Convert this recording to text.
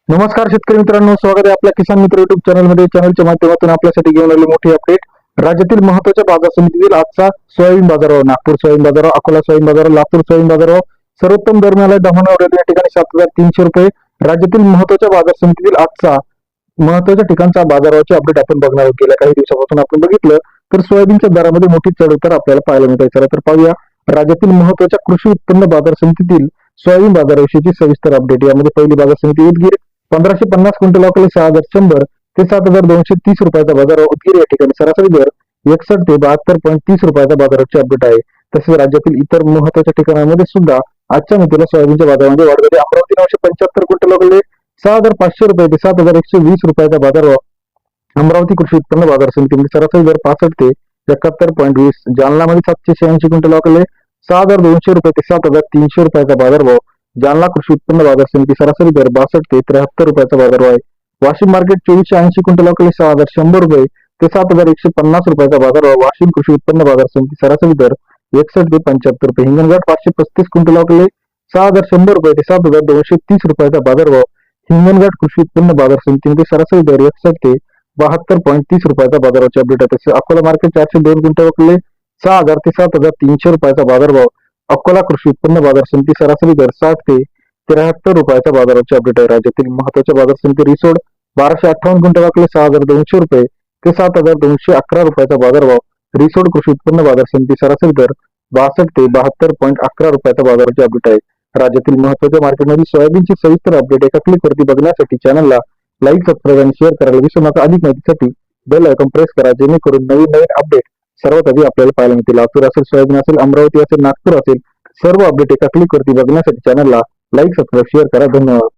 नमस्कार शेतकरी मित्रांनो, स्वागत आहे आपल्या किसान मित्र युट्यूब चॅनलमध्ये. चॅनलच्या माध्यमातून आपल्यासाठी घेऊन आलेली मोठी अपडेट. राज्यातील महत्त्वाच्या बाजार समितीतील आजचा सोयाबीन बाजारावर, नागपूर सोयाबीन बाजारावर, अकोला सोयाबीन बाजारावर, लातूर सोयाबीन बाजारावर सर्वोत्तम दर मिळाला. दमणगाव या ठिकाणी 7,300 रुपये. राज्यातील महत्त्वाच्या बाजार समितीतील आजचा महत्त्वाच्या ठिकाणचा बाजारावरची अपडेट आपण बघणार आहोत. गेल्या काही दिवसापासून आपण बघितलं तर सोयाबीनच्या दरामध्ये मोठी चढउतार आपल्याला पाहायला मिळत आहे. चला तर पाहूया राज्यातील महत्त्वाच्या कृषी उत्पन्न बाजार समितीतील सोयाबीन बाजाराविषयीची सविस्तर अपडेट. यामध्ये पहिली बाजार समिती उदगीर 1550 क्विंटल अकोले 6,100 ते 7,230 रुपयाचा बाजार. उदगीर या ठिकाणी सरासरी दर 61 ते 72.30 रुपयाचा बाजाराची अपडेट आहे. तसेच राज्यातील इतर महत्त्वाच्या ठिकाणांमध्ये सुद्धा आजच्या मितीला सोयाबीनच्या बाजारामध्ये वाढ झाली. अमरावती 975 क्विंटल अकोले 6,500 रुपये ते 7,120 रुपयाचा बाजार. अमरावती कृषी उत्पन्न बाजार समितीमध्ये सरासरी दर 65 ते 71.20. जालनामध्ये 786 क्विंटल अकोले 6,200 रुपये ते 7,300 रुपयाचा बाजारभाव. जालना कृषी उत्पन्न बाजार समिती सरासरी दर 62 ते 73 रुपयाचा बाजारभाव आहे. वाशिम मार्केट 2480 क्विंटल अकोले 6,100 रुपये ते 7,150 रुपयाचा बाजारभाव. वाशिम कृषी उत्पन्न बाजार समिती सरासरी दर 61 ते 75 रुपये. हिंगणघाट 535 क्विंटल अकोले 6,100 रुपये ते 7,230 रुपयाचा बाजारभाव. हिंगणघाट कृषी उत्पन्न बाजार समितीमध्ये सरासरी दर 61 ते 72.30 रुपयाचा बाजाराची अपडेट आहे. तसेच अकोला मार्केट 402 क्विंटल अकोले 6,000 ते 7,300 रुपयाचा बाजारभाव. अकोला कृषी उत्पन्न बाजार समिती सरासरी दर 60 ते 73 रुपयाच्या बाजाराची अपडेट आहे. राज्यातील महत्त्वाच्या बाजार समिती रिसोड 1258 क्विंटल अकोले 6,200 रुपये ते 7,211 रुपयाचा बाजारभाव. रिसोड कृषी उत्पन्न बाजार समिती सरासरी दर 62 ते 72.11 रुपयाचा बाजाराची अपडेट आहे. राज्यातील महत्त्वाच्या मार्केटमध्ये सोयाबीनची सविस्तर अपडेट एका क्लिकवरती बघण्यासाठी चॅनलला लाईक, सबस्क्राईब आणि शेअर करायला विसरू नका. अधिक माहितीसाठी बेल आयकॉन प्रेस करा, जेणेकरून नवीन अपडेट सर्वात आधी आपल्याला पाहायला मिळतील. लातूर असेल, सोयाबीन असेल, अमरावती असेल, नागपूर असेल, सर्व अपडेट एका क्लिकवरती बघण्यासाठी चॅनलला लाईक, सबस्क्राईब, शेअर करा. धन्यवाद.